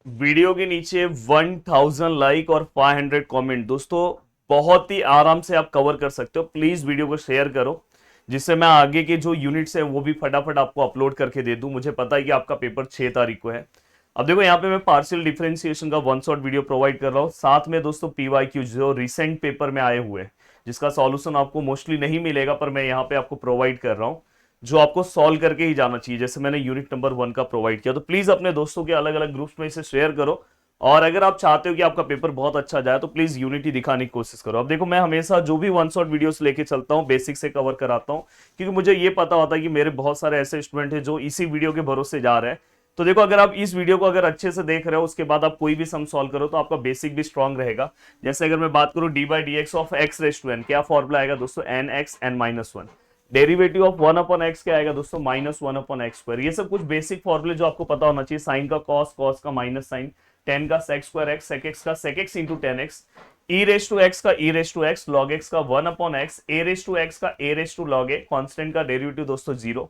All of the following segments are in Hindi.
वीडियो के नीचे 1000 लाइक और 500 कमेंट दोस्तों बहुत ही आराम से आप कवर कर सकते हो। प्लीज वीडियो को शेयर करो जिससे मैं आगे के जो यूनिट्स है वो भी फटाफट आपको अपलोड करके दे दूं। मुझे पता है कि आपका पेपर 6 तारीख को है। अब देखो यहाँ पे मैं पार्शियल डिफरेंशिएशन का वन शॉट वीडियो प्रोवाइड कर रहा हूँ, साथ में दोस्तों पीवाईक्यू जो रिसेंट पेपर में आए हुए हैं जिसका सॉल्यूशन आपको मोस्टली नहीं मिलेगा पर मैं यहाँ पे आपको प्रोवाइड कर रहा हूँ, जो आपको सॉल्व करके ही जाना चाहिए जैसे मैंने यूनिट नंबर 1 का प्रोवाइड किया। तो प्लीज अपने दोस्तों के अलग अलग ग्रुप्स में इसे शेयर करो और अगर आप चाहते हो कि आपका पेपर बहुत अच्छा जाए तो प्लीज यूनिटी दिखाने की कोशिश करो। अब देखो मैं हमेशा जो भी वन शॉट वीडियोस लेके चलता हूँ बेसिक से कवर कराता हूँ, क्योंकि मुझे ये पता होता है कि मेरे बहुत सारे ऐसे स्टूडेंट हैं जो इसी वीडियो के भरोसे जा रहे हैं। तो देखो अगर आप इस वीडियो को अगर अच्छे से देख रहे हो उसके बाद आप कोई भी सम सॉल्व करो तो आपका बेसिक भी स्ट्रांग रहेगा। जैसे अगर मैं बात करूं d by d x of x raise to n, क्या फॉर्मूला आएगा दोस्तों, n x n minus one. Derivative of 1 upon x क्या आएगा दोस्तों, माइनस 1 अपॉन एक्स स्क्वायर। ये सब कुछ बेसिक फॉर्मूले जो आपको पता होना चाहिए। साइन का कॉस, कॉस का माइनस साइन, टेन का sec square x, sec x का sec x into tan x, e raise to x का e raise to x, log x का 1 upon x, a raise to x का a raise to log a, constant का डेरिवेटिव दोस्तों 0,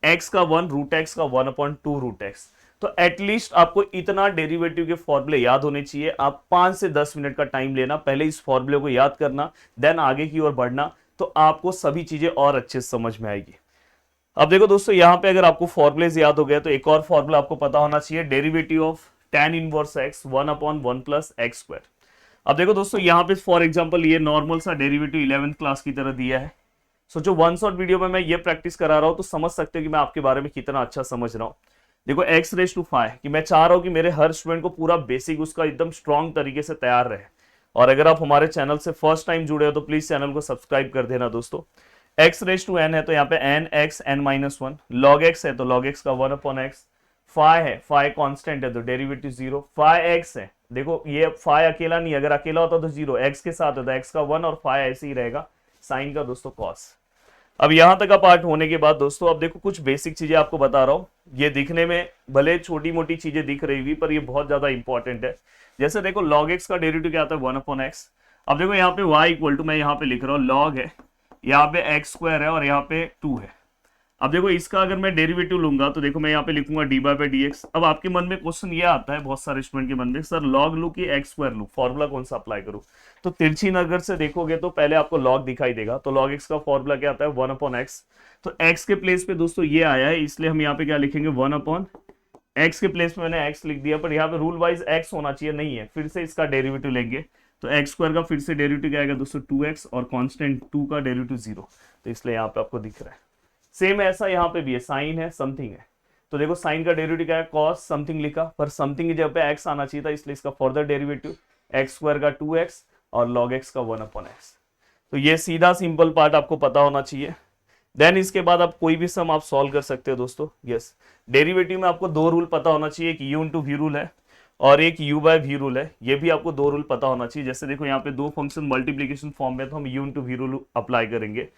एक्स का 1, रूट एक्स का 1 अपॉन 2 रूट एक्स। तो एटलीस्ट आपको इतना डेरिवेटिव के फॉर्मूले याद होने चाहिए। आप 5 से 10 मिनट का टाइम लेना, पहले इस फॉर्मूले को याद करना, देन आगे की ओर बढ़ना, तो आपको सभी चीजें और अच्छे से समझ में आएगी। अब देखो दोस्तों यहाँ पे अगर आपको फॉर्मूलेज याद हो गया तो एक और फॉर्मूला आपको पता होना चाहिए, derivative of tan inverse x 1 upon 1 plus x square. अब देखो दोस्तों यहाँ पे फॉर एग्जांपल ये नॉर्मल सा डेरिवेटिव 11th क्लास की तरह दिया है। सोचो वन शॉट वीडियो में मैं ये प्रैक्टिस करा रहा हूँ तो समझ सकते हो कि मैं आपके बारे में कितना अच्छा समझ रहा हूँ। देखो एक्स रेस टू 5 कि मैं चाह रहा हूँ कि मेरे हर स्टूडेंट को पूरा बेसिक उसका एकदम स्ट्रॉन्ग तरीके से तैयार रहे। और अगर आप हमारे चैनल से फर्स्ट टाइम जुड़े हो तो प्लीज चैनल को सब्सक्राइब कर देना दोस्तों। एक्स रेस टू एन है तो यहाँ पे n x n minus one, log x है तो लॉग एक्स का 1 अपॉन एक्स, फाइ है, फाइ कांस्टेंट है तो डेरिवेटिव 0, फाइ एक्स है, देखो ये फाइ अकेला नहीं, अगर अकेला होता तो 0, एक्स के साथ होता एक्स का 1 और फाइ ऐसे ही रहेगा, साइन का दोस्तों कॉस। अब यहां तक का पार्ट होने के बाद दोस्तों अब देखो कुछ बेसिक चीजें आपको बता रहा हूं, ये दिखने में भले छोटी मोटी चीजें दिख रही हुई पर ये बहुत ज्यादा इंपॉर्टेंट है। जैसे देखो log x का डेरिवेटिव क्या आता है 1 अपॉन एक्स। अब देखो यहाँ पे y इक्वल टू, मैं यहाँ पे लिख रहा हूँ log है, यहाँ पे एक्स स्क्वायर है और यहाँ पे 2 है। अब देखो इसका अगर मैं डेरिवेटिव लूंगा तो देखो मैं यहाँ पे लिखूंगा डी बाई डी एक्स। अब आपके मन में क्वेश्चन ये आता है बहुत सारे स्टूडेंट के मन में, सर लॉग लू कि एक्स स्क्वायर लू, फॉर्मूला कौन सा अप्लाई करूं। तो तिरछी नजर से देखोगे तो पहले आपको लॉग दिखाई देगा, तो लॉग एक्स का फॉर्मूला क्या आता है 1 अपॉन एक्स। तो एक्स के प्लेस पे दोस्तों ये आया है इसलिए हम यहाँ पे क्या लिखेंगे 1 अपॉन एक्स के प्लेस में मैंने एक्स लिख दिया, पर यहाँ पे रूल वाइज एक्स होना चाहिए, नहीं है, फिर से इसका डेरिवेटिव लेंगे तो एक्स स्क्वायर का फिर से डेरिवेटिव क्या आएगा दोस्तों 2x और कांस्टेंट 2 का डेरिवेटिव 0, तो इसलिए यहाँ पे आपको दिख रहा है। सेम ऐसा यहाँ पे भी है, साइन है समथिंग है, तो देखो साइन का डेरिवेटिव क्या है कॉस समथिंग लिखा, पर समथिंग की जगह पे एक्स आना चाहिए था इसलिए इसका फर्दर डेरिवेटिव एक्स स्क्वायर का 2x और लॉग एक्स का 1 अपॉन एक्स। तो ये सीधा सिंपल पार्ट आपको पता होना चाहिए। देन इसके बाद आप कोई भी सम आप सॉल्व कर सकते हो दोस्तों। यस, डेरिवेटिव में आपको दो रूल पता होना चाहिए, एक यू इंटू वी रूल है और एक u बाय वी रूल है, ये भी आपको दो रूल पता होना चाहिए। जैसे देखो यहाँ पे दो फंक्शन मल्टीप्लीकेशन फॉर्म में तो हम u into v rule apply करेंगे।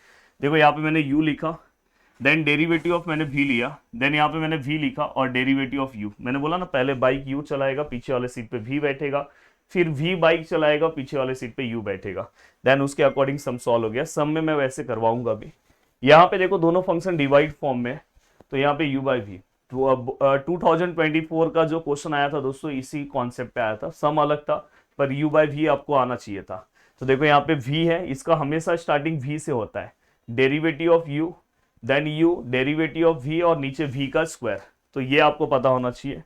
देखो यहाँ पे मैंने u लिखा, देन डेरिवेटिव ऑफ मैंने v लिया, देन यहाँ पे मैंने v लिखा और डेरिवेटिव ऑफ u। मैंने बोला ना पहले बाइक u चलाएगा, पीछे वाले सीट पे v बैठेगा, फिर v बाइक चलाएगा, पीछे वाले सीट पे u बैठेगा, देन उसके अकॉर्डिंग सम सॉल्व हो गया। सम में मैं वैसे करवाऊंगा भी। यहाँ पे देखो दोनों फंक्शन डिवाइड फॉर्म में, तो यहाँ पे u बाई वी। तो अब 2024 का जो क्वेश्चन आया था दोस्तों इसी कॉन्सेप्ट पे आया था, सम अलग था पर u बाई वी आपको आना चाहिए था। तो देखो यहाँ पे v है, इसका हमेशा स्टार्टिंग v से होता है, derivative of u, then u, derivative of v और नीचे v का स्क्वायर, तो ये आपको पता होना चाहिए।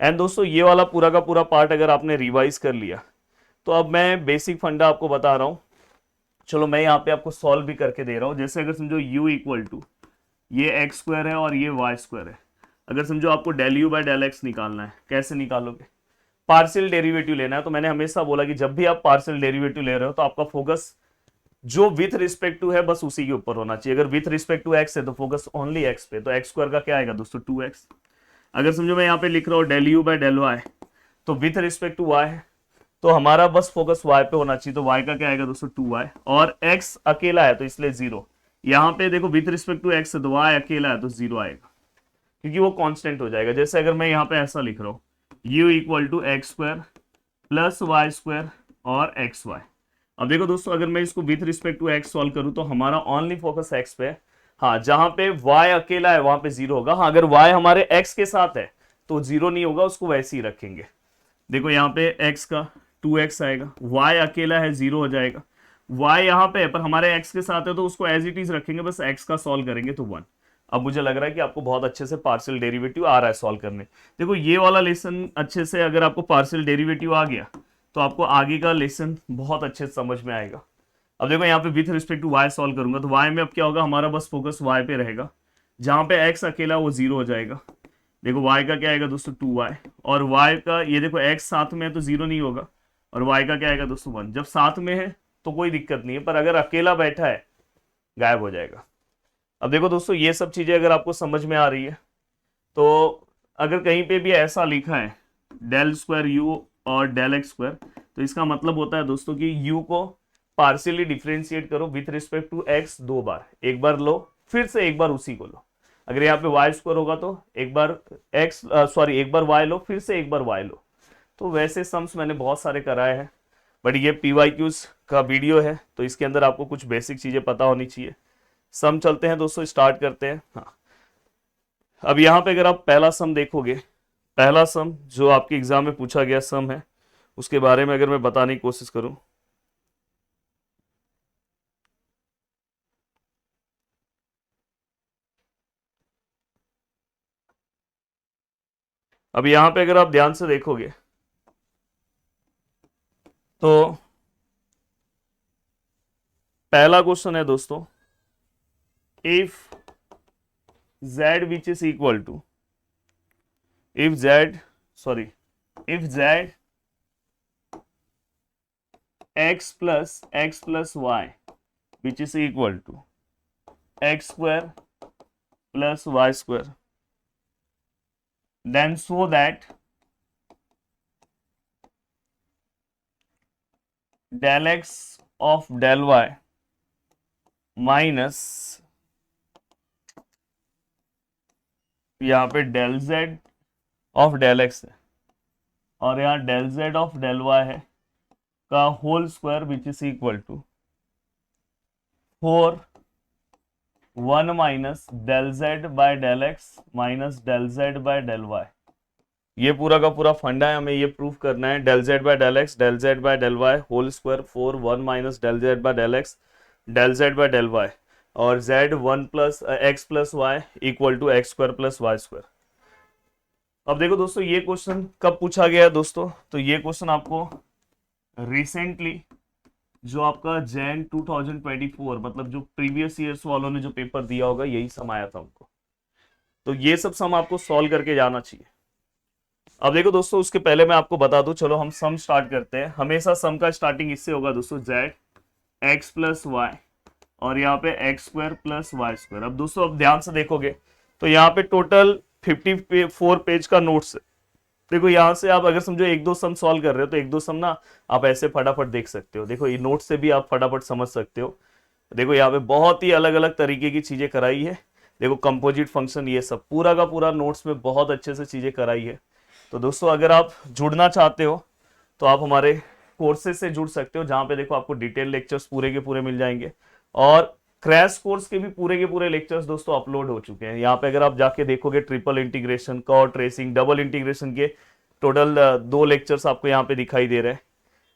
एंड दोस्तों ये वाला पूरा का पूरा पार्ट अगर आपने रिवाइज कर लिया तो अब मैं बेसिक फंडा आपको बता रहा हूँ। चलो मैं यहाँ पे आपको सॉल्व भी करके दे रहा हूँ। जैसे अगर समझो u इक्वल टू ये एक्स स्क्वायर है और ये वाई स्क्वायर है, अगर समझो आपको del u by del x निकालना है, कैसे निकालोगे, पार्शियल डेरिवेटिव लेना है। तो मैंने हमेशा बोला कि जब भी आप पार्शियल डेरिवेटिव ले रहे हो तो आपका फोकस जो विथ रिस्पेक्ट टू है बस उसी के ऊपर होना चाहिए। अगर विथ रिस्पेक्ट टू एक्स है तो फोकस ओनली एक्स पे, तो एक्स स्क्वायर का क्या आएगा दोस्तों 2x। अगर समझो मैं यहाँ पे लिख रहा हूँ del u by del y, तो विथ रिस्पेक्ट टू वाई है तो हमारा बस फोकस y पे होना चाहिए, तो y का क्या आएगा दोस्तों 2y और x अकेला है तो इसलिए 0। यहाँ पे देखो विथ रिस्पेक्ट टू x है तो y अकेला है तो 0 आएगा क्योंकि वो कांस्टेंट हो जाएगा। जैसे अगर मैं यहाँ पे ऐसा लिख रहा हूँ u equal to x square plus y square और एक्स वाई। अब देखो दोस्तों अगर मैं इसको with respect to x solve करूँ तो हमारा ओनली फोकस x पे है। हाँ, जहां पे y अकेला है वहां पे 0 होगा। हाँ, अगर y हमारे x के साथ है तो 0 नहीं होगा, उसको वैसे ही रखेंगे। देखो यहाँ पे x का 2x आएगा, y अकेला है 0 हो जाएगा, y यहाँ पे है पर हमारे x के साथ है तो उसको एज इट इज रखेंगे, बस x का सॉल्व करेंगे तो 1। अब मुझे लग रहा है कि आपको बहुत अच्छे से पार्शियल डेरिवेटिव आ रहा है सॉल्व करने। देखो ये वाला लेसन अच्छे से अगर आपको पार्शियल डेरिवेटिव आ गया तो आपको आगे का लेसन बहुत अच्छे से समझ में आएगा। अब देखो यहाँ पे with respect to y solve करूंगा तो y में अब क्या होगा, हमारा बस फोकस y पे रहेगा, जहां पे x अकेला वो 0 हो जाएगा। देखो y का क्या आएगा दोस्तों 2y, और y का ये देखो x साथ में है तो 0 नहीं होगा, और y का क्या आएगा दोस्तों 1। जब साथ में है तो कोई दिक्कत नहीं है, पर अगर अकेला बैठा है गायब हो जाएगा। अब देखो दोस्तों ये सब चीजें अगर आपको समझ में आ रही है तो अगर कहीं पे भी ऐसा लिखा है डेल स्क्वायर यू और डेल एक्स स्क्वायर, तो इसका मतलब होता है दोस्तों कि यू को पार्शियली डिफरेंशिएट करो विथ रिस्पेक्ट टू एक्स 2 बार, एक बार लो फिर से एक बार उसी को लो। अगर यहाँ पे वाई स्क्वायर होगा तो एक बार एक बार वाई लो फिर से एक बार वाई लो। तो वैसे सम्स मैंने बहुत सारे कराए हैं, बट ये PYQs का वीडियो है तो इसके अंदर आपको कुछ बेसिक चीजें पता होनी चाहिए। सम चलते हैं दोस्तों, स्टार्ट करते हैं। हाँ, अब यहाँ पे अगर आप पहला सम देखोगे, पहला सम जो आपके एग्जाम में पूछा गया सम है उसके बारे में अगर मैं बताने की कोशिश करूं, अब यहां पे अगर आप ध्यान से देखोगे तो पहला क्वेश्चन है दोस्तों, if z which is equal to, if z sorry if z x plus y which is equal to x square plus y square, then show that del x of del y minus यहाँ पे del z of del x है और यहाँ del z of del y है का whole square which is equal to 4 1 minus del z by del x minus del z by del y। ये पूरा का पूरा फंडा है, हमें ये प्रूफ करना है del z by del x del z by del y whole square 4 1 minus del z by del x del z by del y, और z 1 plus x plus y equal to x square plus y square. अब देखो दोस्तों ये क्वेश्चन कब पूछा गया है दोस्तों, तो ये क्वेश्चन आपको रिसेंटली जो आपका जैन 2024 मतलब जो प्रीवियस ईयर्स वालों ने जो पेपर दिया होगा यही सम आया था हमको, तो ये सब सम आपको सॉल्व करके जाना चाहिए। अब देखो दोस्तों उसके पहले मैं आपको बता दूं, चलो हम सम स्टार्ट करते हैं। हमेशा सम का स्टार्टिंग इससे होगा दोस्तों, z x प्लस वाई और यहाँ पे x square plus y square. अब दोस्तों अब ध्यान से देखोगे तो यहाँ पे टोटल 54 पेज का नोट्स है। देखो यहाँ से आप अगर समझो एक दो सम सॉल्व कर रहे हो तो एक दो सम ना आप ऐसे फटाफट देख सकते हो, देखो ये नोट से भी आप फटाफट समझ सकते हो। देखो यहाँ पे बहुत ही अलग अलग तरीके की चीजें कराई है, देखो कंपोजिट फंक्शन ये सब पूरा का पूरा नोट्स में बहुत अच्छे से चीजें कराई है। तो दोस्तों अगर आप जुड़ना चाहते हो तो आप हमारे कोर्सेज से जुड़ सकते हो, जहाँ पे देखो आपको डिटेल लेक्चर्स पूरे के पूरे मिल जाएंगे और क्रैश कोर्स के भी पूरे के पूरे लेक्चर्स दोस्तों अपलोड हो चुके हैं। यहाँ पे अगर आप जाके देखोगे triple integration, chord tracing, double integration के टोटल 2 लेक्चर्स आपको यहाँ पे दिखाई दे रहे हैं।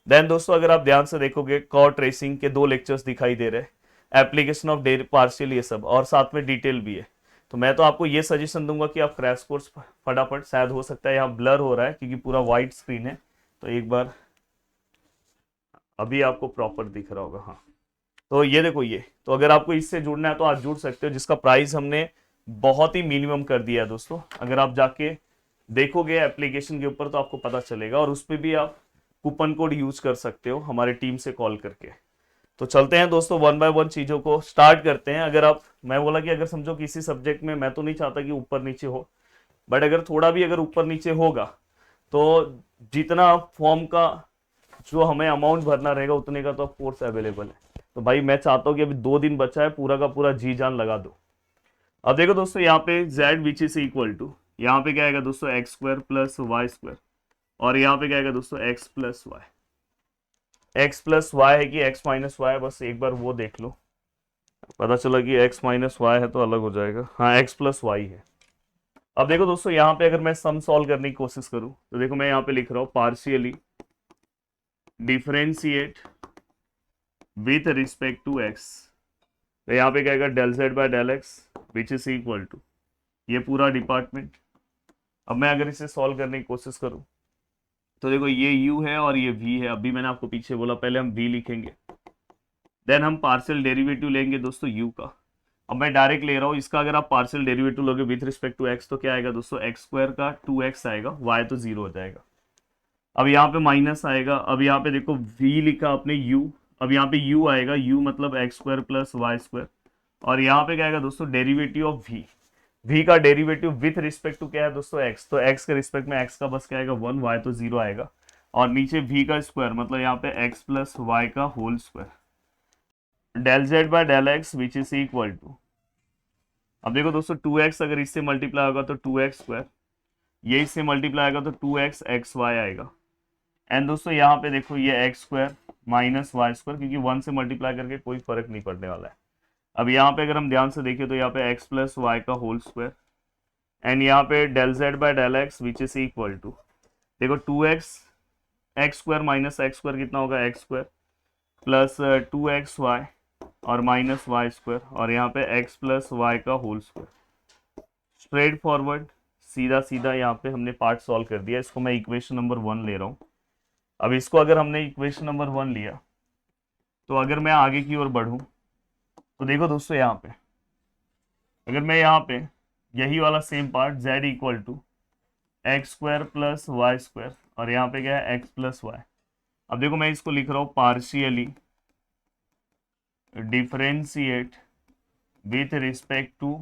देन दोस्तों अगर आप ध्यान से देखोगे कॉर्ड ट्रेसिंग के 2 लेक्चर्स दिखाई दे रहे हैं, एप्लीकेशन ऑफ डेरी पार्शियल ये सब, और साथ में डिटेल भी है। तो मैं तो आपको ये सजेशन दूंगा कि आप क्रैश कोर्स फटाफट, शायद हो सकता है यहाँ ब्लर हो रहा है क्योंकि पूरा व्हाइट स्क्रीन है, तो एक बार अभी आपको प्रॉपर दिख रहा होगा। हाँ तो ये देखो ये, तो अगर आपको इससे जुड़ना है तो आप जुड़ सकते हो, जिसका प्राइस हमने बहुत ही मिनिमम कर दिया है दोस्तों। अगर आप जाके देखोगे एप्लीकेशन के ऊपर तो आपको पता चलेगा, और उस पर भी आप कूपन कोड यूज कर सकते हो हमारे टीम से कॉल करके। तो चलते हैं दोस्तों 1 बाय 1 चीजों को स्टार्ट करते हैं। अगर आप, मैं बोला कि अगर समझो किसी सब्जेक्ट में, मैं तो नहीं चाहता कि ऊपर नीचे हो, बट अगर थोड़ा भी अगर ऊपर नीचे होगा तो जितना फॉर्म का जो हमें अमाउंट भरना रहेगा उतने का तो कोर्स अवेलेबल है। तो भाई मैं चाहता हूँ कि अभी 2 दिन बचा है, पूरा का पूरा जी जान लगा दो। अब देखो दोस्तों यहाँ पे z which is equal to, यहाँ पे क्या आएगा दोस्तों x square plus y square, और यहाँ पे क्या आएगा दोस्तों x plus y. X plus y है कि एक्स माइनस वाई, बस एक बार वो देख लो, पता चला कि एक्स माइनस वाई है तो अलग हो जाएगा। हाँ एक्स प्लस वाई है, अब देखो दोस्तों यहाँ पे अगर मैं सम सॉल्व करने की कोशिश करूं तो देखो मैं यहाँ पे लिख रहा हूं partially differentiate with respect to x. तो यहाँ पे क्या आएगा del z by del x which is equal to ये पूरा डिपार्टमेंट। अब मैं अगर इसे सॉल्व करने की कोशिश करूं तो देखो ये u है और ये v है। अभी मैंने आपको पीछे बोला पहले हम v लिखेंगे, देन हम पार्शियल डेरिवेटिव लेंगे दोस्तों u का। अब मैं डायरेक्ट ले रहा हूँ इसका, अगर आप पार्शियल डेरिवेटिव लोगे विथ रिस्पेक्ट टू x तो क्या आएगा दोस्तों एक्स स्क्वायर का 2x आएगा, y तो 0 हो जाएगा। अब यहाँ पे माइनस आएगा। अब यहाँ पे देखो v लिखा आपने u, अब यहाँ पे u आएगा, u मतलब x square plus y square. और यहाँ पे क्या आएगा दोस्तों डेरिवेटिव ऑफ v, v का डेरिवेटिव विथ रिस्पेक्ट टू क्या है दोस्तों x, तो x के रिस्पेक्ट में x का बस क्या आएगा 1, y तो 0 आएगा। और नीचे v का स्क्वायर मतलब यहाँ पे x प्लस वाई का whole square del z by del x which is equal to. अब देखो दोस्तों 2x अगर इससे मल्टीप्लाई होगा तो 2x स्क्वायर, ये इससे मल्टीप्लाई होगा तो 2x एक्स वाई आएगा। एंड दोस्तों यहाँ पे देखो ये x square minus y square, क्योंकि 1 से मल्टीप्लाई करके कोई फर्क नहीं पड़ने वाला है। अब यहाँ पे अगर हम ध्यान से देखें तो यहाँ पे x प्लस वाई का होल स्क्वायर एंड यहाँ पे del z by del x which is equal to देखो 2x x square minus x square कितना होगा x square plus 2x y और माइनस वाई स्क्वायर और यहाँ पे x प्लस वाई का होल स्क्वायर। स्ट्रेट फॉरवर्ड सीधा सीधा यहाँ पे हमने पार्ट सॉल्व कर दिया। इसको मैं इक्वेशन नंबर 1 ले रहा हूँ। अब इसको अगर हमने इक्वेशन नंबर 1 लिया तो अगर मैं आगे की ओर बढ़ूँ तो देखो दोस्तों यहाँ पे अगर मैं यहाँ पे यही वाला same part z equal to x square plus y square और यहाँ पे क्या है x प्लस वाई। अब देखो मैं इसको लिख रहा हूँ partially differentiate with respect to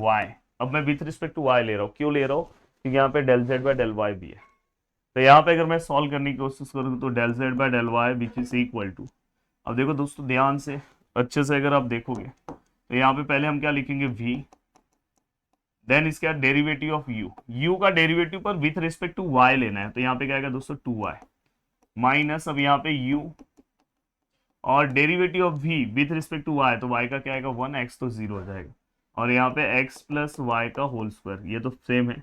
y। अब मैं विथ रिस्पेक्ट टू y ले रहा हूँ, क्यों ले रहा हूँ क्योंकि यहाँ पे del z by del y भी है। तो यहाँ पे अगर मैं सॉल्व करने की कोशिश करूँ तो del z by del y which is equal to, अब देखो दोस्तों ध्यान से अच्छे से अगर आप देखोगे तो यहाँ पे पहले हम क्या लिखेंगे v, देन इसका डेरिवेटिव ऑफ u का डेरिवेटिव पर विथ रिस्पेक्ट टू y लेना है। तो यहाँ पे क्या आएगा दोस्तों 2y माइनस अब यहाँ पे u और derivative of v with respect to y, तो y का क्या आएगा 1, x तो 0 हो जाएगा और यहाँ पे x प्लस वाई का होल स्क्वायर, ये तो सेम है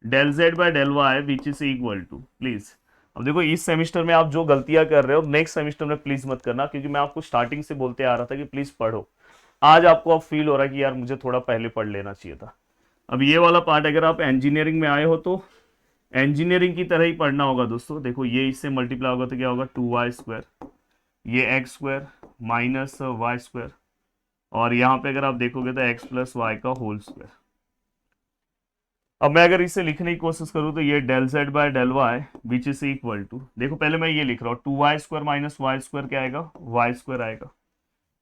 del z by del y which is equal to. Please अब देखो इस सेमिस्टर में आप जो गलतियां कर रहे हो नेक्स्ट सेमिस्टर में प्लीज मत करना, क्योंकि मैं आपको स्टार्टिंग से बोलते आ रहा था कि प्लीज पढ़ो। आज आपको अब फील हो रहा है कि यार मुझे थोड़ा पहले पढ़ लेना चाहिए था। अब ये वाला पार्ट अगर आप इंजीनियरिंग में आए हो तो इंजीनियरिंग की तरह ही पढ़ना होगा दोस्तों। देखो ये इससे मल्टीप्लाई होगा तो क्या होगा 2y स्क्वायर, ये x square minus y square और यहाँ पे अगर आप देखोगे तो एक्स प्लस वाई का होल स्क्वायर। अब मैं अगर इसे लिखने की कोशिश करूँ तो ये del z by del y which is equal to, देखो पहले मैं ये लिख रहा हूँ 2y square minus y square क्या आएगा वाई स्क्वायर आएगा,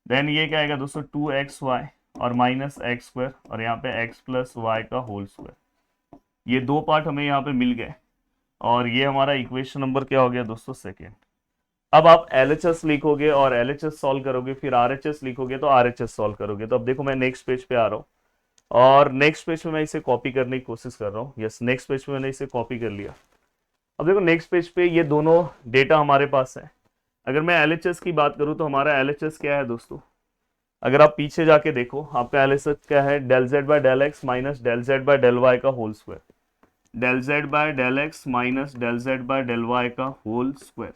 देन ये क्या आएगा दोस्तों 2xy और माइनस एक्स स्क्वायर और यहाँ पे x प्लस वाई का होल स्क्वायर। ये दो पार्ट हमें यहाँ पे मिल गए और ये हमारा इक्वेशन नंबर क्या हो गया दोस्तों सेकेंड। अब आप LHS लिखोगे और LHS सॉल्व करोगे, फिर RHS लिखोगे तो RHS सॉल्व करोगे। तो अब देखो मैं नेक्स्ट पेज पे आ रहा हूँ और नेक्स्ट पेज पे मैं इसे कॉपी करने की कोशिश कर रहा हूँ। यस नेक्स्ट पेज पे मैंने इसे कॉपी कर लिया। अब देखो नेक्स्ट पेज पे ये दोनों डेटा हमारे पास है। अगर मैं LHS की बात करूँ तो हमारा LHS क्या है दोस्तों, अगर आप पीछे जाके देखो आपका LHS क्या है del z by del x minus del z by del y का whole square, del z by del x minus del z by del y का होल स्क्वायर।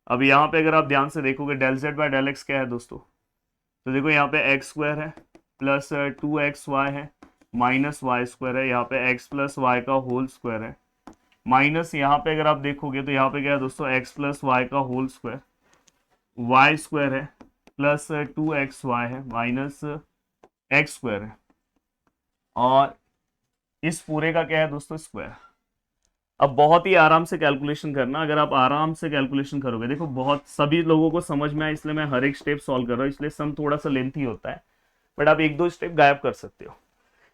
अब यहाँ पे अगर आप ध्यान से देखोगे del z by del x क्या है दोस्तों, तो देखो यहाँ पे एक्स स्क्वायर है प्लस 2xy है माइनस वाई स्क्वायर है, यहाँ पे x प्लस वाई का होल स्क्वायर है माइनस यहाँ पे अगर आप देखोगे तो यहाँ पे क्या है दोस्तों x प्लस वाई का होल स्क्वायर, वाई स्क्वायर है प्लस 2xy है माइनस एक्स स्क्वायर है और इस पूरे का क्या है दोस्तों स्क्वायर। अब बहुत ही आराम से कैलकुलेशन करना, अगर आप आराम से कैलकुलेशन करोगे, देखो बहुत सभी लोगों को समझ में आए इसलिए मैं हर एक स्टेप सॉल्व कर रहा हूँ, इसलिए सम थोड़ा सा लेंथी होता है बट आप एक दो स्टेप गायब कर सकते हो।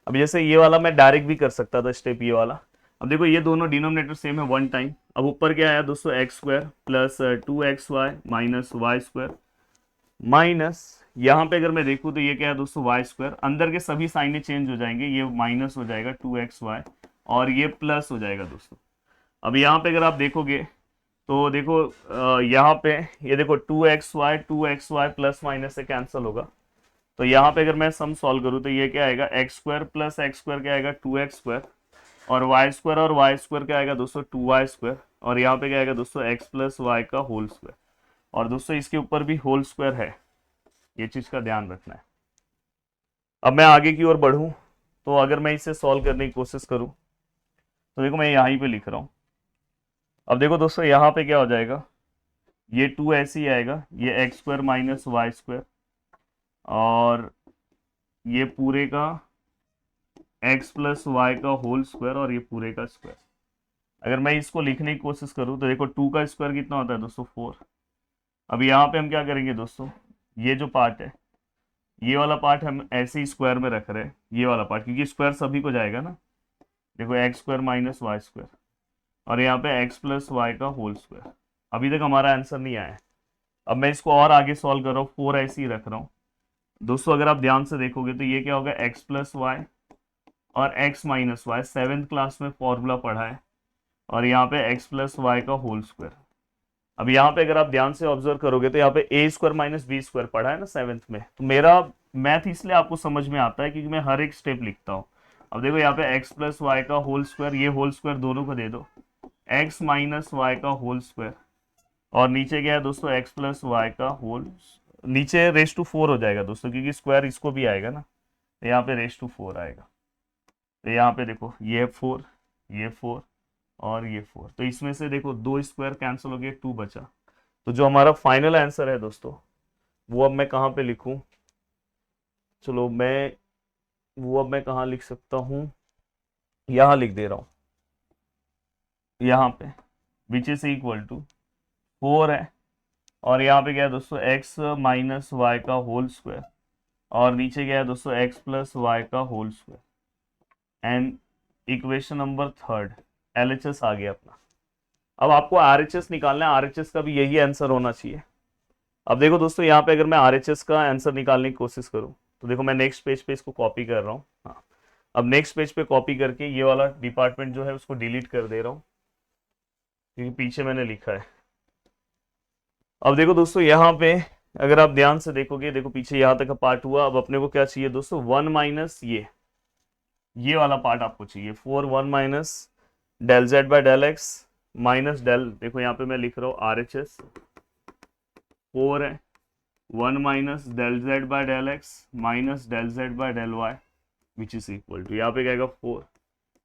अब जैसे ये वाला मैं डायरेक्ट भी कर सकता था स्टेप ये वाला। अब देखो ये दोनों डिनोमिनेटर सेम है 1 टाइम। अब ऊपर क्या आया दोस्तों x square plus 2xy minus y square minus यहाँ पे अगर मैं देखूँ तो ये क्या है दोस्तों वाई स्क्वायर, अंदर के सभी साइनें चेंज हो जाएंगे, ये माइनस हो जाएगा 2xy और ये प्लस हो जाएगा दोस्तों। अब यहाँ पे अगर आप देखोगे तो देखो यहाँ पे ये देखो 2xy प्लस माइनस से कैंसिल होगा। तो यहाँ पे अगर मैं सम सॉल्व करूँ तो ये क्या आएगा x square plus x square क्या आएगा 2x स्क्वायर और वाई स्क्वायर और वाई स्क्वायर क्या आएगा दोस्तों 2y², और यहाँ पे क्या आएगा दोस्तों x प्लस वाई का होल स्क्वायर, और दोस्तों इसके ऊपर भी होल स्क्वायर है, ये चीज का ध्यान रखना है। अब मैं आगे की ओर बढ़ूं तो अगर मैं इसे सॉल्व करने की कोशिश करूं तो देखो मैं यहीं पे लिख रहा हूं। अब देखो दोस्तों यहाँ पे क्या हो जाएगा, ये 2 ऐसे ही आएगा, ये x² माइनस y², और ये पूरे का x प्लस वाई का होल स्क्वायर, और ये पूरे का स्क्वायर। अगर मैं इसको लिखने की कोशिश करूं तो देखो 2 का स्क्वायर कितना होता है दोस्तों 4। अब यहाँ पे हम क्या करेंगे दोस्तों, ये जो पार्ट है, ये वाला पार्ट हम ऐसे ही स्क्वायर में रख रहे हैं, ये वाला पार्ट, क्योंकि स्क्वायर सभी को जाएगा ना। देखो x² माइनस y², और यहाँ पे x प्लस वाई का होल स्क्वायर। अभी तक हमारा आंसर नहीं आया है। अब मैं इसको और आगे सॉल्व कर रहा हूँ, 4 ऐसे ही रख रहा हूँ दोस्तों। अगर आप ध्यान से देखोगे तो ये क्या होगा, x प्लस वाई और x minus y, 7th class में फॉर्मूला पढ़ा है, और यहाँ पे x प्लस वाई का होल स्क्वायर। अब यहाँ पे अगर आप ध्यान से ऑब्जर्व करोगे तो यहाँ पे a² माइनस b² पढ़ा है ना 7th में। तो मेरा मैथ इसलिए आपको समझ में आता है क्योंकि मैं हर एक स्टेप लिखता हूँ। अब देखो यहाँ पे x प्लस वाई का होल स्क्वायर, ये होल स्क्वायर दोनों को दे दो, x माइनस वाई का होल स्क्वायर, और नीचे क्या है दोस्तों x प्लस वाई का होल, नीचे रेस टू 4 हो जाएगा दोस्तों, क्योंकि स्क्वायर इसको भी आएगा ना, तो यहाँ पे रेस टू 4 आएगा। तो यहाँ पे देखो ये 4, ये 4 और ये 4, तो इसमें से देखो 2 स्क्वायर कैंसिल हो गए, 2 बचा। तो जो हमारा फाइनल आंसर है दोस्तों, वो अब मैं कहाँ पे लिखूं, चलो मैं वो अब मैं कहाँ लिख सकता हूँ, यहाँ लिख दे रहा हूँ, यहाँ पे विच इज इक्वल टू 4 है, और यहाँ पे क्या है दोस्तों x माइनस वाई का होल स्क्वायर, और नीचे क्या है दोस्तों x प्लस वाई का whole square, and equation number 3 LHS आ गया अपना। अब आपको RHS निकालना है, RHS का भी यही आंसर होना चाहिए। अब देखो दोस्तों यहाँ पे अगर मैं RHS का आंसर निकालने की कोशिश करूँ तो देखो मैं नेक्स्ट पेज पे इसको कॉपी कर रहा हूँ। हाँ, अब नेक्स्ट पेज पे कॉपी करके ये वाला डिपार्टमेंट जो है उसको डिलीट कर दे रहा हूँ, क्योंकि पीछे मैंने लिखा है। अब देखो दोस्तों यहाँ पे अगर आप ध्यान से देखोगे, देखो पीछे यहाँ तक का पार्ट हुआ। अब अपने को क्या चाहिए दोस्तों, 1 माइनस ये वाला पार्ट आपको चाहिए, 4 1 minus del z by del x minus del, देखो यहाँ पे मैं लिख रहा हूँ RHS 4 है, 1 minus del z by del x minus del z by del y which is equal to, यहाँ पे क्या आएगा 4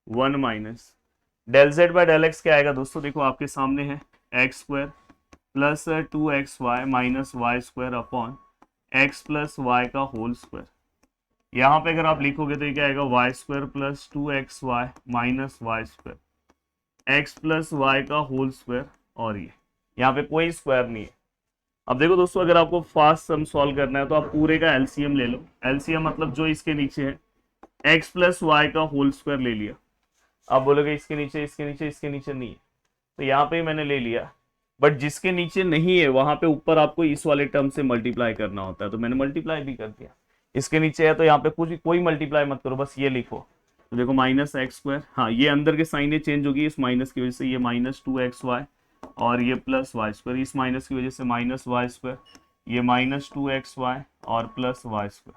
1 minus del z by del x क्या आएगा दोस्तों, देखो आपके सामने है x² plus 2xy minus y² upon x plus y का होल स्क्वायर। यहाँ पे अगर आप लिखोगे तो ये क्या आएगा y² plus 2xy minus y², x plus y का होल स्क्वायर, और ये यहाँ पे कोई स्क्वायर नहीं है। अब देखो दोस्तों अगर आपको फास्ट सम सॉल्व करना है तो आप पूरे का LCM ले लो। LCM मतलब जो इसके नीचे है, x प्लस वाई का होल स्क्वायर ले लिया। आप बोलोगे इसके नीचे इसके नीचे इसके नीचे नहीं है, तो यहाँ पे मैंने ले लिया, बट जिसके नीचे नहीं है वहां पे ऊपर आपको इस वाले टर्म से मल्टीप्लाई करना होता है, तो मैंने मल्टीप्लाई भी कर दिया। इसके नीचे है तो यहाँ पे कोई मल्टीप्लाई मत करो, बस ये लिखो। तो देखो माइनस x², हाँ ये अंदर के साइने चेंज होगी इस माइनस की वजह से, ये माइनस 2xy और ये प्लस y², इस माइनस की वजह से माइनस y², ये माइनस 2xy और प्लस y²।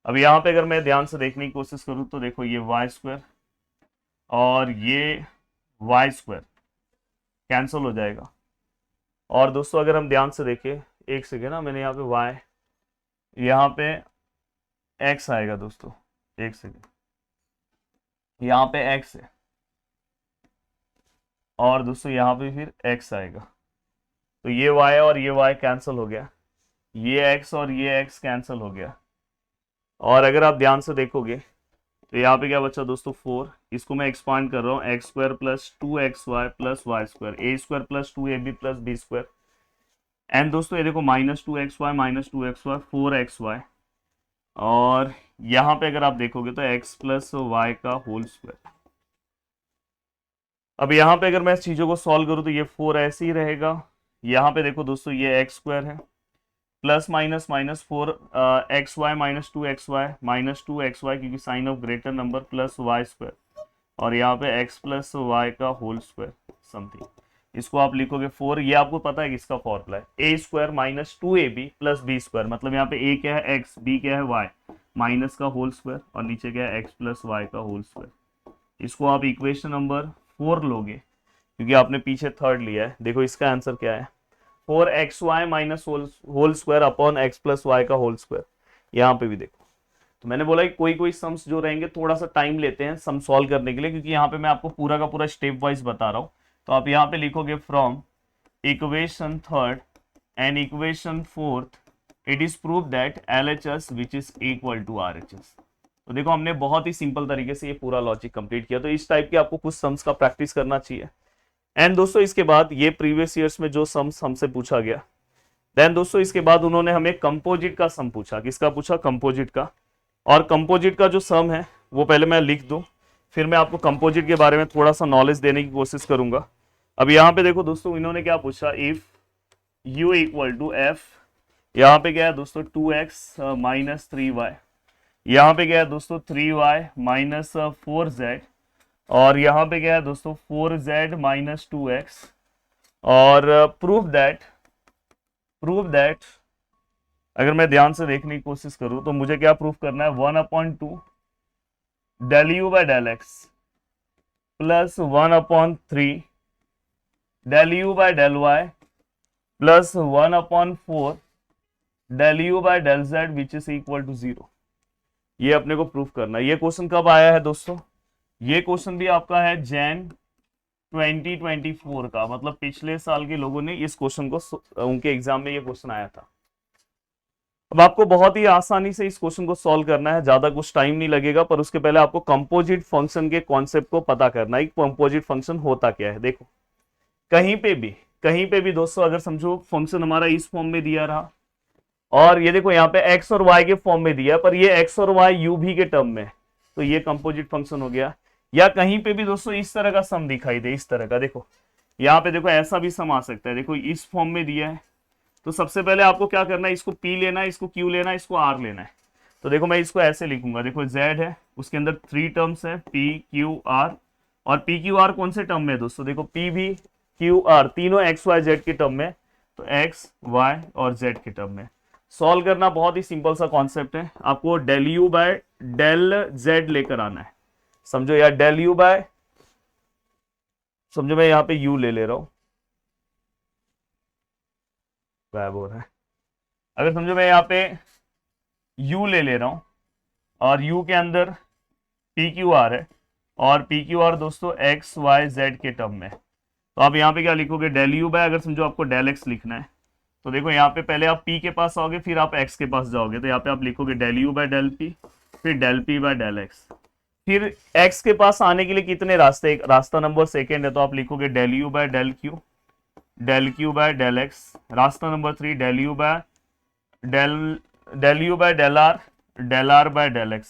अब यहाँ पे अगर मैं ध्यान से देखने की कोशिश करूँ तो देखो ये y² और ये y² कैंसिल हो जाएगा। और दोस्तों अगर हम ध्यान से देखें, एक सेकेंड ना, मैंने यहाँ पे y, यहाँ पे x आएगा दोस्तों, एक सेकेंड, यहाँ पे x है और दोस्तों यहाँ पे फिर x आएगा, तो ये y और ये y कैंसिल हो गया, ये x और ये x कैंसिल हो गया। और अगर आप ध्यान से देखोगे तो यहाँ पे क्या बचा दोस्तों 4, इसको मैं एक्सपांड कर रहा हूँ, x² plus 2xy plus y², a² plus 2ab plus b², and दोस्तों ये देखो minus 2xy minus 2xy 4xy, और यहाँ पे अगर आप देखोगे तो x प्लस वाई का होल स्क्वायर। अब यहाँ पे अगर मैं इस चीज़ों को सॉल्व करूँ तो ये 4 ऐसे ही रहेगा। यहाँ पे देखो दोस्तों ये x² है, plus minus minus 4 xy minus 2xy minus 2xy क्योंकि sign of greater number plus y², और यहाँ पे x प्लस वाई का होल स्क्वायर समथिंग, इसको आप लिखोगे 4। ये आपको पता है कि इसका फॉर्मूला है a² minus 2ab plus b², मतलब यहाँ पे a क्या है x, b क्या है y, माइनस का होल स्क्वायर और नीचे क्या है x प्लस वाई का होल स्क्वायर। इसको आप इक्वेशन नंबर 4 लोगे क्योंकि आपने पीछे थर्ड लिया है। देखो इसका आंसर क्या है, 4xy minus whole square upon x plus y का होल स्क्वायर। यहाँ पे भी देखो, तो मैंने बोला कि कोई कोई सम्स जो रहेंगे थोड़ा सा टाइम लेते हैं सम सॉल्व करने के लिए, क्योंकि यहाँ पे मैं आपको पूरा का पूरा स्टेप वाइज बता रहा हूँ। तो आप यहाँ पे लिखोगे from equation third and equation fourth it is prove that LHS which is equal to RHS। तो देखो हमने बहुत ही सिंपल तरीके से ये पूरा लॉजिक कंप्लीट किया। तो इस टाइप के आपको कुछ सम्स का प्रैक्टिस करना चाहिए। एंड दोस्तों इसके बाद ये प्रीवियस ईयर्स में जो सम्स हमसे पूछा गया, देन दोस्तों इसके बाद उन्होंने हमें कंपोजिट का सम पूछा। किसका पूछा? कंपोजिट का। और कंपोजिट का जो सम है वो पहले मैं लिख दूं, फिर मैं आपको कंपोजिट के बारे में थोड़ा सा नॉलेज देने की कोशिश करूंगा। अब यहाँ पे देखो दोस्तों, इन्होंने क्या पूछा, if u equal to f, यहाँ पे क्या है दोस्तों 2x माइनस 3y, यहाँ पे क्या है दोस्तों 3y माइनस 4z, और यहाँ पे क्या है दोस्तों 4z माइनस 2x, और प्रूव दैट अगर मैं ध्यान से देखने की कोशिश करूं तो मुझे क्या प्रूफ करना है, 1/2 del u by del x plus 1/3 del u by del y plus 1/4 del u by del z which is equal to 0। ये अपने को प्रूफ करना है। ये क्वेश्चन कब आया है दोस्तों? ये क्वेश्चन भी आपका है जैन 2024 का, मतलब पिछले साल के लोगों ने इस क्वेश्चन को, उनके एग्जाम में ये क्वेश्चन आया था। अब आपको बहुत ही आसानी से इस क्वेश्चन को सॉल्व करना है, ज्यादा कुछ टाइम नहीं लगेगा, पर उसके पहले आपको कंपोजिट फंक्शन के कॉन्सेप्ट को पता करना है। कंपोजिट फंक्शन होता क्या है। देखो कहीं पे भी दोस्तों अगर समझो फंक्शन हमारा इस फॉर्म में दिया रहा, और ये देखो यहाँ पे x और y के फॉर्म में दिया, पर ये x और y u भी के टर्म में, तो ये कंपोजिट फंक्शन हो गया। या कहीं पे भी दोस्तों इस तरह का सम दिखाई दे, इस तरह का, देखो यहाँ पे देखो ऐसा भी सम आ सकता है। देखो इस फॉर्म में दिया है, तो सबसे पहले आपको क्या करना है, इसको p लेना है, इसको q लेना है, इसको r लेना है। तो देखो मैं इसको ऐसे लिखूंगा, देखो z है, उसके अंदर 3 टर्म्स है p q r, और p q r कौन से टर्म में है दोस्तों? देखो p भी q r तीनों x y z के टर्म में, तो x y और z के टर्म में। सॉल्व करना बहुत ही सिंपल सा कॉन्सेप्ट है, आपको del u by del z लेकर आना है। समझो यार, डेल यू बाय, समझो मैं यहाँ पे u ले रहा हूं, गायब हो रहा है। अगर समझो मैं यहाँ पे u ले रहा हूं, और u के अंदर पी क्यू आर है, और पी क्यू आर दोस्तों एक्स वाई जेड के टर्म में, तो आप यहाँ पे क्या लिखोगे, डेल यू बाय, अगर समझो आपको डेल एक्स लिखना है, तो देखो यहाँ पे पहले आप p के पास आओगे, फिर आप x के पास जाओगे, तो यहाँ पे आप लिखोगे del u by del p, फिर del p by del x। फिर x के पास आने के लिए कितने रास्ते, एक रास्ता नंबर सेकेंड है, तो आप लिखोगे del u by del q by del x। रास्ता number 3 del u by del r by del x।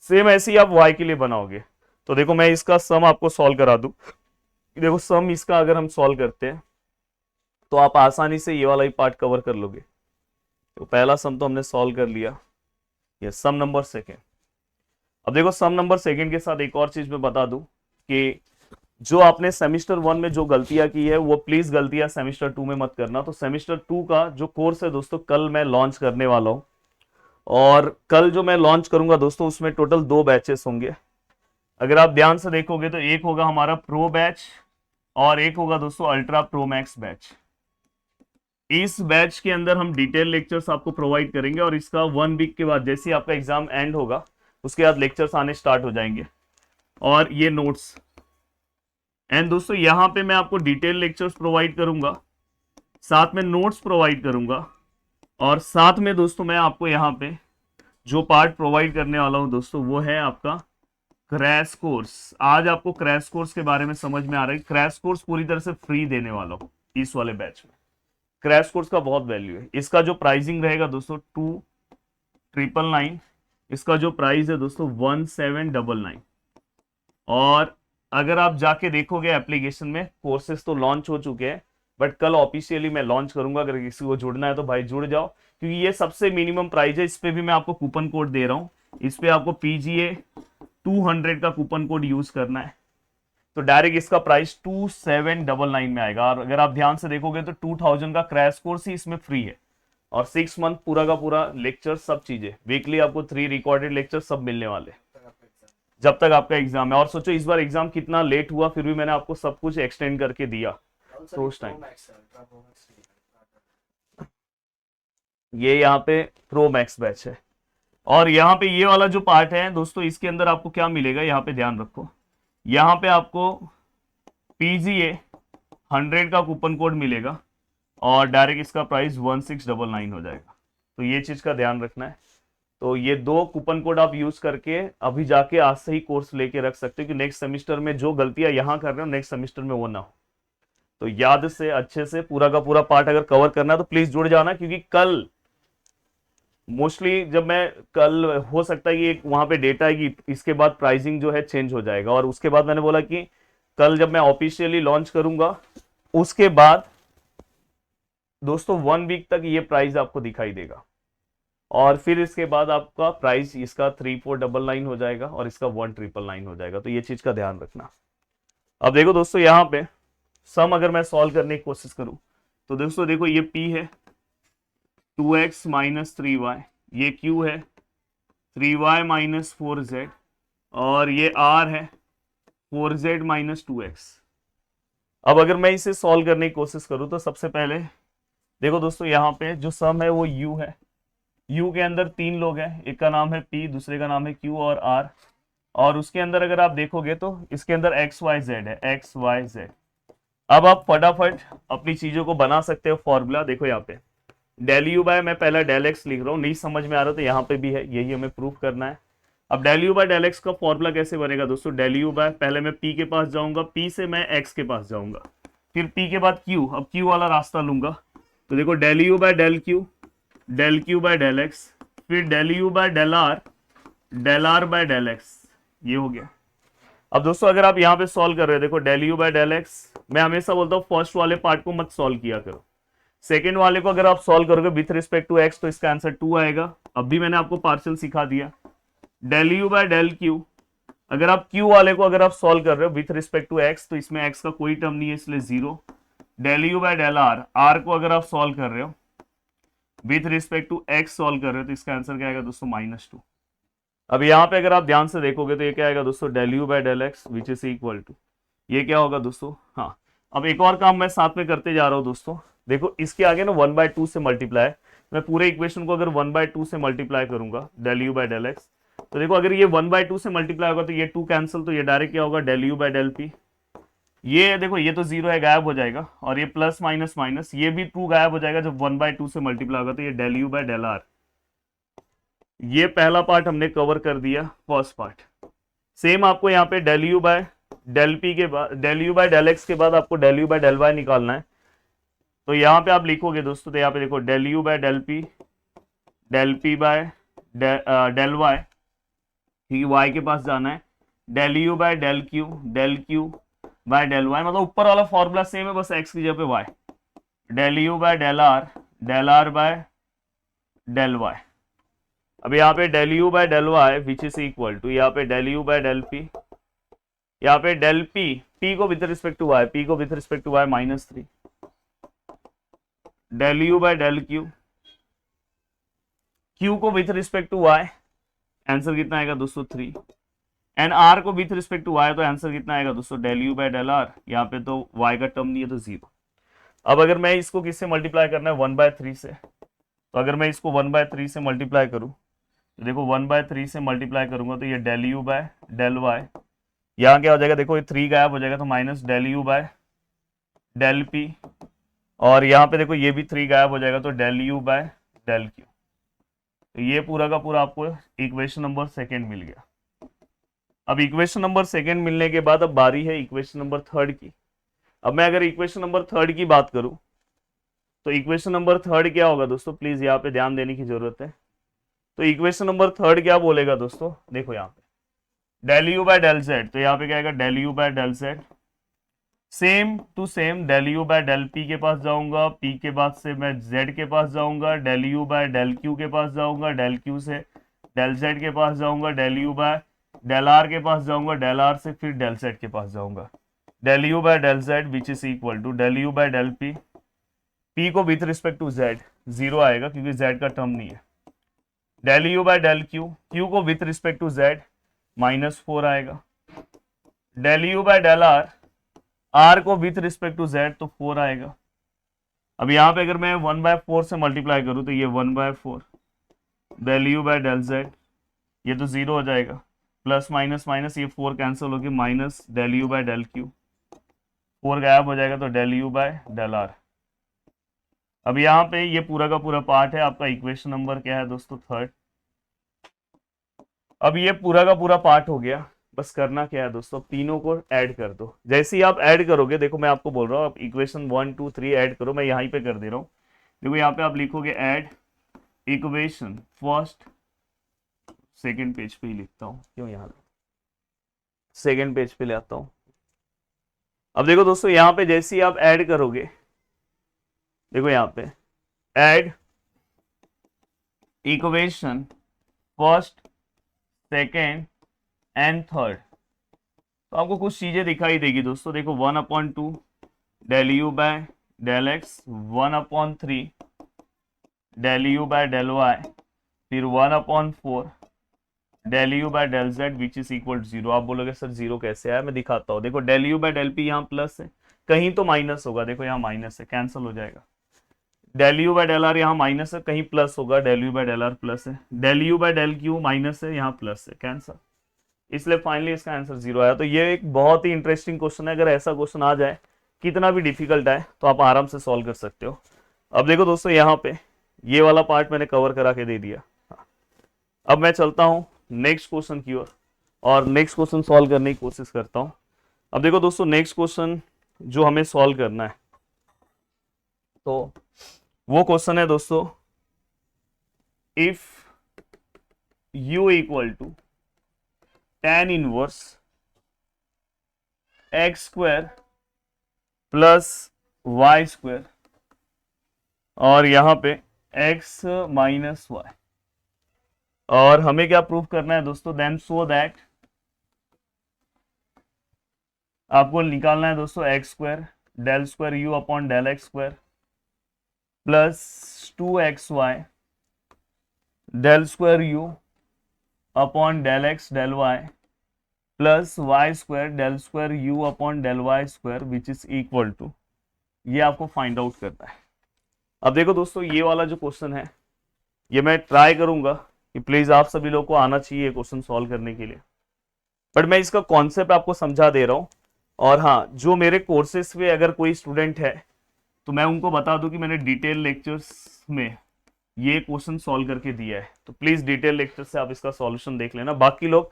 Same ऐसे ही आप y के लिए बनाओगे। तो देखो मैं इसका सम आपको सॉल्व करा दूं। देखो सम इसका अगर हम सॉल्व करते हैं तो आप आसानी से ये वाला ही पार्ट कवर कर लोगे। तो पहला सम तो हमने सॉल्व कर लिया, ये सम नंबर सेकेंड। अब देखो सम नंबर सेकेंड के साथ एक और चीज मैं बता दूं कि जो आपने सेमिस्टर 1 में जो गलतियां की है वो प्लीज गलतियां सेमिस्टर 2 में मत करना। तो सेमिस्टर 2 का जो कोर्स है दोस्तों, कल मैं लॉन्च करने वाला हूं, और कल जो मैं लॉन्च करूंगा दोस्तों उसमें टोटल 2 बैचेस होंगे। अगर आप ध्यान से देखोगे तो एक होगा हमारा प्रो बैच, और एक होगा दोस्तों अल्ट्रा प्रो मैक्स बैच। इस बैच के अंदर हम डिटेल लेक्चर्स आपको प्रोवाइड करेंगे, और इसका 1 वीक के बाद जैसे ही आपका एग्जाम एंड होगा उसके बाद लेक्चर्स आने स्टार्ट हो जाएंगे, और ये नोट्स। एंड दोस्तों यहाँ पे मैं आपको डिटेल लेक्चर्स प्रोवाइड करूंगा, साथ में नोट्स प्रोवाइड करूंगा, और साथ में दोस्तों मैं आपको यहाँ पे जो पार्ट प्रोवाइड करने वाला हूँ दोस्तों वो है आपका क्रैश कोर्स। आज आपको क्रैश कोर्स के बारे में समझ में आ रहा है। क्रैश कोर्स पूरी तरह से फ्री देने वाला हूँ इस वाले बैच में। क्रैश कोर्स का बहुत वैल्यू है। इसका जो प्राइसिंग रहेगा दोस्तों 2,999, इसका जो प्राइस है दोस्तों 1,799। और अगर आप जाके देखोगे एप्लीकेशन में, कोर्सेज तो लॉन्च हो चुके हैं, बट कल ऑफिशियली मैं लॉन्च करूंगा। अगर किसी को जुड़ना है तो भाई जुड़ जाओ, क्योंकि ये सबसे मिनिमम प्राइस है। इस पे भी मैं आपको कूपन कोड दे रहा हूँ, इस पे आपको PGA 200 का कूपन कोड यूज करना है, तो डायरेक्ट इसका प्राइस 2,799 में आएगा। और अगर आप ध्यान से देखोगे तो 2000 का क्रैश कोर्स ही इसमें फ्री है, और 6 मंथ पूरा का पूरा लेक्चर, सब चीजें वीकली आपको 3 रिकॉर्डेड लेक्चर सब मिलने वाले। जब तक आपका एग्जाम है। और सोचो इस बार एग्जाम कितना लेट हुआ, फिर भी मैंने आपको सब कुछ एक्सटेंड करके दिया। तो उस टाइम ये यहाँ पे प्रो मैक्स बैच है। और यहाँ पे ये वाला जो पार्ट है दोस्तों, इसके अंदर आपको क्या मिलेगा, यहाँ पे ध्यान रखो, यहाँ पे आपको PGA 100 का कूपन कोड मिलेगा और डायरेक्ट इसका प्राइस 1699 हो जाएगा। तो ये चीज का ध्यान रखना है। तो ये 2 कूपन कोड आप यूज करके अभी जाके आज से ही कोर्स लेके रख सकते हो कि नेक्स्ट सेमिस्टर में जो गलतियां यहाँ कर रहे हो नेक्स्ट सेमिस्टर में वो ना हो। तो याद से अच्छे से पूरा का पूरा पार्ट अगर कवर करना है तो प्लीज जुड़ जाना, क्योंकि कल मोस्टली जब मैं कल हो सकता है कि वहां पे डेटा आएगी, इसके बाद प्राइसिंग जो है चेंज हो जाएगा। और उसके बाद मैंने बोला कि कल जब मैं ऑफिशियली लॉन्च करूंगा उसके बाद दोस्तों 1 वीक तक ये प्राइस आपको दिखाई देगा, और फिर इसके बाद आपका प्राइस इसका 3499 हो जाएगा और इसका 1999 हो जाएगा। तो ये चीज का ध्यान रखना। अब देखो दोस्तों, यहाँ पे सम अगर मैं सॉल्व करने की कोशिश करूं तो दोस्तों देखो ये P है 2x माइनस 3y, ये Q है 3y माइनस 4z, और ये R है 4z माइनस 2x। अब अगर मैं इसे सॉल्व करने की कोशिश करूं तो सबसे पहले देखो दोस्तों, यहाँ पे जो सम है वो U है। U के अंदर 3 लोग हैं, एक का नाम है P, दूसरे का नाम है Q और R। और उसके अंदर अगर आप देखोगे तो इसके अंदर x y z है, x y z। अब आप फटाफट अपनी चीजों को बना सकते हो फॉर्मूला। देखो यहाँ पे डेल यू बाय, मैं पहला डेल एक्स लिख रहा हूँ, नहीं समझ में आ रहा तो यहाँ पे भी है, यही हमें प्रूफ करना है। अब del u by del x का फॉर्मूला कैसे बनेगा दोस्तों, डेल यू बाय, पहले मैं P के पास जाऊंगा, P से मैं x के पास जाऊंगा, फिर P के बाद Q, अब Q वाला रास्ता लूंगा। तो देखो del u by del Q by del x, फिर del u by del R by del x, ये हो गया। अब दोस्तों अगर आप यहाँ पे सॉल्व कर रहे हो, देखो del u by del x, मैं हमेशा बोलता हूँ फर्स्ट वाले पार्ट को मत सॉल्व किया करो, सेकेंड वाले को अगर आप सॉल्व करोगे विथ रिस्पेक्ट टू एक्स तो इसका आंसर 2 आएगा। अब भी मैंने आपको पार्शियल सिखा दिया। Del u by del q, अगर आप क्यू वाले को अगर आप सॉल्व कर रहे हो विथ रिस्पेक्ट टू एक्स तो इसमें एक्स का कोई टर्म नहीं है इसलिए 0। Del u by del r को अगर आप सॉल्व कर रहे हो with respect to x solve कर रहे हो तो इसका आंसर क्या आएगा दोस्तों, -2। अब यहाँ पे अगर आप ध्यान से देखोगे तो ये क्या आएगा दोस्तों, del u by del x which is equal to, ये क्या होगा दोस्तों। हाँ, अब एक और काम मैं साथ में करते जा रहा हूँ दोस्तों, देखो इसके आगे ना 1/2 से मल्टीप्लाई, मैं पूरे इक्वेशन को अगर 1/2 से मल्टीप्लाई करूंगा del u by del x, तो देखो अगर ये 1/2 से मल्टीप्लाई होगा तो ये 2 कैंसिल, तो ये डायरेक्ट क्या होगा, del u by del p. ये देखो ये तो 0 है, गायब हो जाएगा, और ये प्लस माइनस माइनस ये भी 2 गायब हो जाएगा जब 1/2 से मल्टीप्लाई होगा, तो ये del u by del r. ये पहला पार्ट हमने कवर कर दिया, फर्स्ट पार्ट। सेम आपको यहाँ पे del u by del p के बाद, del u by del x के बाद आपको del u by del y निकालना है। तो यहाँ पे आप लिखोगे दोस्तों, तो यहाँ पे देखो del u by del p by del y, ठीक है, वाई के पास जाना है, del u by del q by del y, मतलब ऊपर वाला फॉर्मूला सेम है, बस एक्स की जगह पे y, del u by del r by del y. अब यहाँ पे del u by del y which is equal to, यहाँ पे del u by del p, यहाँ पे डेल पी को with respect to y, p को with respect to y -3, del u by del q को with respect to y, answer कितना आएगा दोस्तों 3, एंड आर को विथ रिस्पेक्ट टू वाई, तो आंसर कितना आएगा दोस्तों, del u by del r, यहाँ पे तो वाई का टर्म नहीं है तो 0। अब अगर मैं इसको किससे मल्टीप्लाई करना है, 1/3 से, तो अगर मैं इसको 1/3 से मल्टीप्लाई करूं तो देखो 1/3 से मल्टीप्लाई करूंगा तो ये del u by del y, यहाँ क्या हो जाएगा, देखो ये 3 गायब हो जाएगा तो minus del u by del p, और यहाँ पे देखो ये भी 3 गायब हो जाएगा तो del u by del q. तो ये पूरा का पूरा आपको इक्वेशन नंबर 2 मिल गया। अब इक्वेशन नंबर 2 मिलने के बाद अब बारी है इक्वेशन नंबर 3 की। अब मैं अगर इक्वेशन नंबर 3 की बात करूं तो इक्वेशन नंबर 3 क्या होगा दोस्तों, प्लीज यहाँ पे ध्यान देने की जरूरत है। तो इक्वेशन नंबर 3 क्या बोलेगा दोस्तों, देखो यहाँ पे del u by del z, तो यहाँ पे क्या आएगा, del u by del z, same to same del u by del p के पास जाऊंगा, पी के बाद से मैं जेड के पास जाऊंगा, del u by del q के पास जाऊंगा, डेल क्यू से डेल जेड के पास जाऊंगा, del u by del r के पास जाऊंगा, डेल आर से फिर डेल जेड के पास जाऊंगा, del u by del z which is equal to del u by del p, p को विथ रिस्पेक्ट टू जेड 0 आएगा क्योंकि जेड का टर्म नहीं है, del u by del q, q को विथ रिस्पेक्ट टू जेड, -4 आएगा। Del u by del r, r को विथ रिस्पेक्ट टू जेड तो 4 आएगा। अब यहाँ पे अगर मैं 1/4 से मल्टीप्लाई करूँ तो ये 1/4 del u by del z, ये तो 0 हो जाएगा। प्लस माइनस माइनस, ये 4 कैंसिल होगी, minus del u by del q, 4 गायब हो जाएगा तो del u by del r. अब यहाँ पे ये पूरा का पूरा पार्ट है आपका इक्वेशन नंबर क्या है दोस्तों, 3rd। अब ये पूरा का पूरा पार्ट हो गया, बस करना क्या है दोस्तों, तीनों को ऐड कर दो। जैसे ही आप ऐड करोगे, देखो मैं आपको बोल रहा हूँ आप इक्वेशन 1 2 3 ऐड करो, मैं यहीं पे कर दे रहा हूँ। देखो यहाँ पे आप लिखोगे add equation first, second page पे ही लिखता हूँ, क्यों यहाँ सेकेंड पेज पे ले आता हूँ। अब देखो दोस्तों यहाँ पे जैसे ही आप ऐड करोगे, देखो यहाँ पे add equation first, second and third, तो आपको कुछ चीजें दिखाई देगी दोस्तों। देखो 1/2 del u by del x, 1/3 del u by del y, फिर 1/4 del u by del z which is equal to 0। आप बोलोगे सर 0 कैसे आया, मैं दिखाता हूँ। देखो del u by del p यहाँ प्लस है, कहीं तो माइनस होगा, देखो यहाँ माइनस है, कैंसिल हो जाएगा। Del u by del r यहाँ माइनस है, कहीं प्लस होगा, del u by del r plus है। Del u by del q minus है, यहाँ प्लस है, कैंसिल, इसलिए फाइनली इसका आंसर 0 आया। तो ये एक बहुत ही इंटरेस्टिंग क्वेश्चन है, अगर ऐसा क्वेश्चन आ जाए, कितना भी डिफिकल्ट आए, तो आप आराम से सॉल्व कर सकते हो। अब देखो दोस्तों यहाँ पे ये वाला पार्ट मैंने कवर करा के दे दिया। अब मैं चलता हूँ नेक्स्ट क्वेश्चन की ओर और नेक्स्ट क्वेश्चन सॉल्व करने की कोशिश करता हूँ। अब देखो दोस्तों नेक्स्ट क्वेश्चन जो हमें सॉल्व करना है, तो वो क्वेश्चन है दोस्तों, if u equal to tan inverse x square plus y square और यहां पे x माइनस वाई, और हमें क्या प्रूफ करना है दोस्तों, देन सो दैट आपको निकालना है दोस्तों x square del square u upon del x square plus 2xy del square u upon del x del y plus y square del square u upon del y square which is equal to, ये आपको फाइंड आउट करना है। अब देखो दोस्तों ये वाला जो क्वेश्चन है, ये मैं ट्राई करूंगा कि प्लीज आप सभी लोग को आना चाहिए क्वेश्चन सॉल्व करने के लिए, बट मैं इसका कॉन्सेप्ट आपको समझा दे रहा हूं। और हाँ, जो मेरे कोर्सेज पे अगर कोई स्टूडेंट है तो मैं उनको बता दूं कि मैंने डिटेल लेक्चर्स में ये क्वेश्चन सॉल्व करके दिया है, तो प्लीज डिटेल लेक्चर से आप इसका सॉल्यूशन देख लेना। बाकी लोग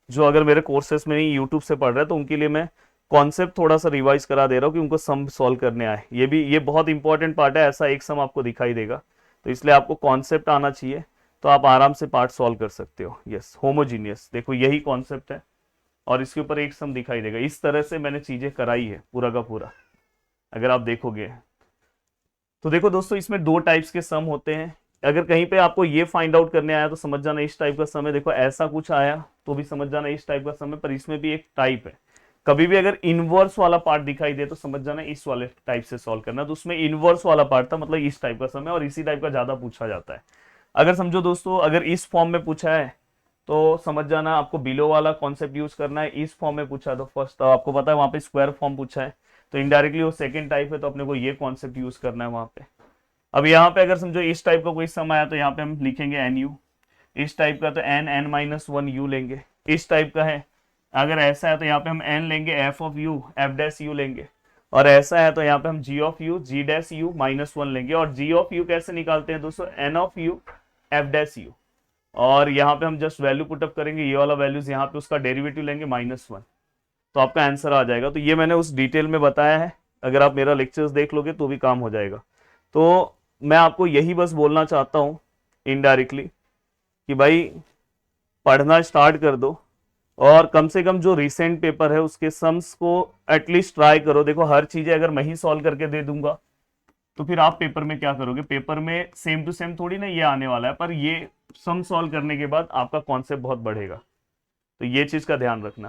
जो अगर मेरे कोर्सेज में नहीं यूट्यूब से पढ़ रहे हैं, तो उनके लिए मैं कॉन्सेप्ट थोड़ा सा रिवाइज करा दे रहा हूँ कि उनको सम सॉल्व करने आए। ये बहुत इंपॉर्टेंट पार्ट है, ऐसा एक सम आपको दिखाई देगा, तो इसलिए आपको कॉन्सेप्ट आना चाहिए, तो आप आराम से पार्ट सॉल्व कर सकते हो। यस, होमोजीनियस, देखो यही कॉन्सेप्ट है और इसके ऊपर एक सम दिखाई देगा। इस तरह से मैंने चीजें कराई है पूरा का पूरा, अगर आप देखोगे तो। देखो दोस्तों इसमें 2 टाइप्स के सम होते हैं, अगर कहीं पे आपको ये फाइंड आउट करने आया तो समझ जाना इस टाइप का सम है। देखो ऐसा कुछ आया तो भी समझ जाना इस टाइप का सम है, पर इसमें भी एक टाइप है। कभी भी अगर इनवर्स वाला पार्ट दिखाई दे तो समझ जाना इस वाले टाइप से सॉल्व करना, तो उसमें इनवर्स वाला पार्ट था, मतलब इस टाइप का सम है, और इसी टाइप का ज्यादा पूछा जाता है। अगर समझो दोस्तों अगर इस फॉर्म में पूछा है तो समझ जाना आपको बिलो वाला कॉन्सेप्ट यूज करना है। इस फॉर्म में पूछा तो फर्स्ट, तो आपको पता है वहां पे स्क्वायर फॉर्म पूछा है, तो इनडायरेक्टली वो सेकंड टाइप है, तो अपने को ये कॉन्सेप्ट यूज करना है वहां पे। अब यहाँ पे अगर समझो इस टाइप का कोई सम आया तो यहाँ पे हम लिखेंगे एन यू, इस टाइप का तो एन एन माइनस 1 यू लेंगे। इस टाइप का है अगर ऐसा है तो यहाँ पे हम एन लेंगे f of u f dash u लेंगे, और ऐसा है तो यहाँ पे हम g of u g dash u minus 1 लेंगे। और जी ऑफ यू कैसे निकालते हैं दोस्तों, n of u f dash u, और यहाँ पे हम जस्ट वैल्यू पुटअप करेंगे, ये वाला वैल्यूज यहाँ पे उसका डेरिवेटिव लेंगे -1, तो आपका आंसर आ जाएगा। तो ये मैंने उस डिटेल में बताया है, अगर आप मेरा लेक्चर्स देख लोगे तो भी काम हो जाएगा। तो मैं आपको यही बस बोलना चाहता हूँ इनडायरेक्टली कि भाई पढ़ना स्टार्ट कर दो, और कम से कम जो रिसेंट पेपर है उसके सम्स को एटलीस्ट ट्राई करो। देखो हर चीजें अगर मैं ही सॉल्व करके दे दूंगा तो फिर आप पेपर में क्या करोगे, पेपर में सेम टू सेम थोड़ी ना ये आने वाला है, पर ये सम सॉल्व करने के बाद आपका कॉन्सेप्ट बहुत बढ़ेगा, तो ये चीज का ध्यान रखना।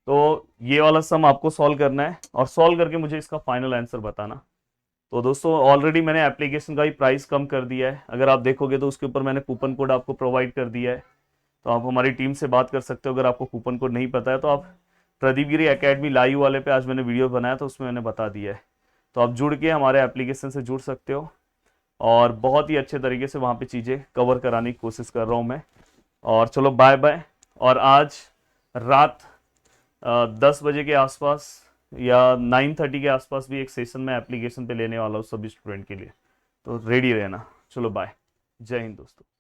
तो ये वाला सम आपको सॉल्व करना है और सॉल्व करके मुझे इसका फाइनल आंसर बताना। तो दोस्तों ऑलरेडी मैंने एप्लीकेशन का ही प्राइस कम कर दिया है, अगर आप देखोगे तो उसके ऊपर मैंने कूपन कोड आपको प्रोवाइड कर दिया है, तो आप हमारी टीम से बात कर सकते हो। अगर आपको कूपन कोड नहीं पता है तो आप प्रदीप गिरी एकेडमी लाइव वाले पे आज मैंने वीडियो बनाया तो उसमें मैंने बता दिया है, तो आप जुड़ के हमारे एप्लीकेशन से जुड़ सकते हो। और बहुत ही अच्छे तरीके से वहाँ पे चीज़ें कवर कराने की कोशिश कर रहा हूँ मैं। और चलो बाय बाय। और आज रात 10 बजे के आसपास या 9:30 के आसपास भी एक सेशन मैं एप्लीकेशन पे लेने वाला हूँ सभी स्टूडेंट के लिए, तो रेडी रहना। चलो बाय, जय हिंद दोस्तों।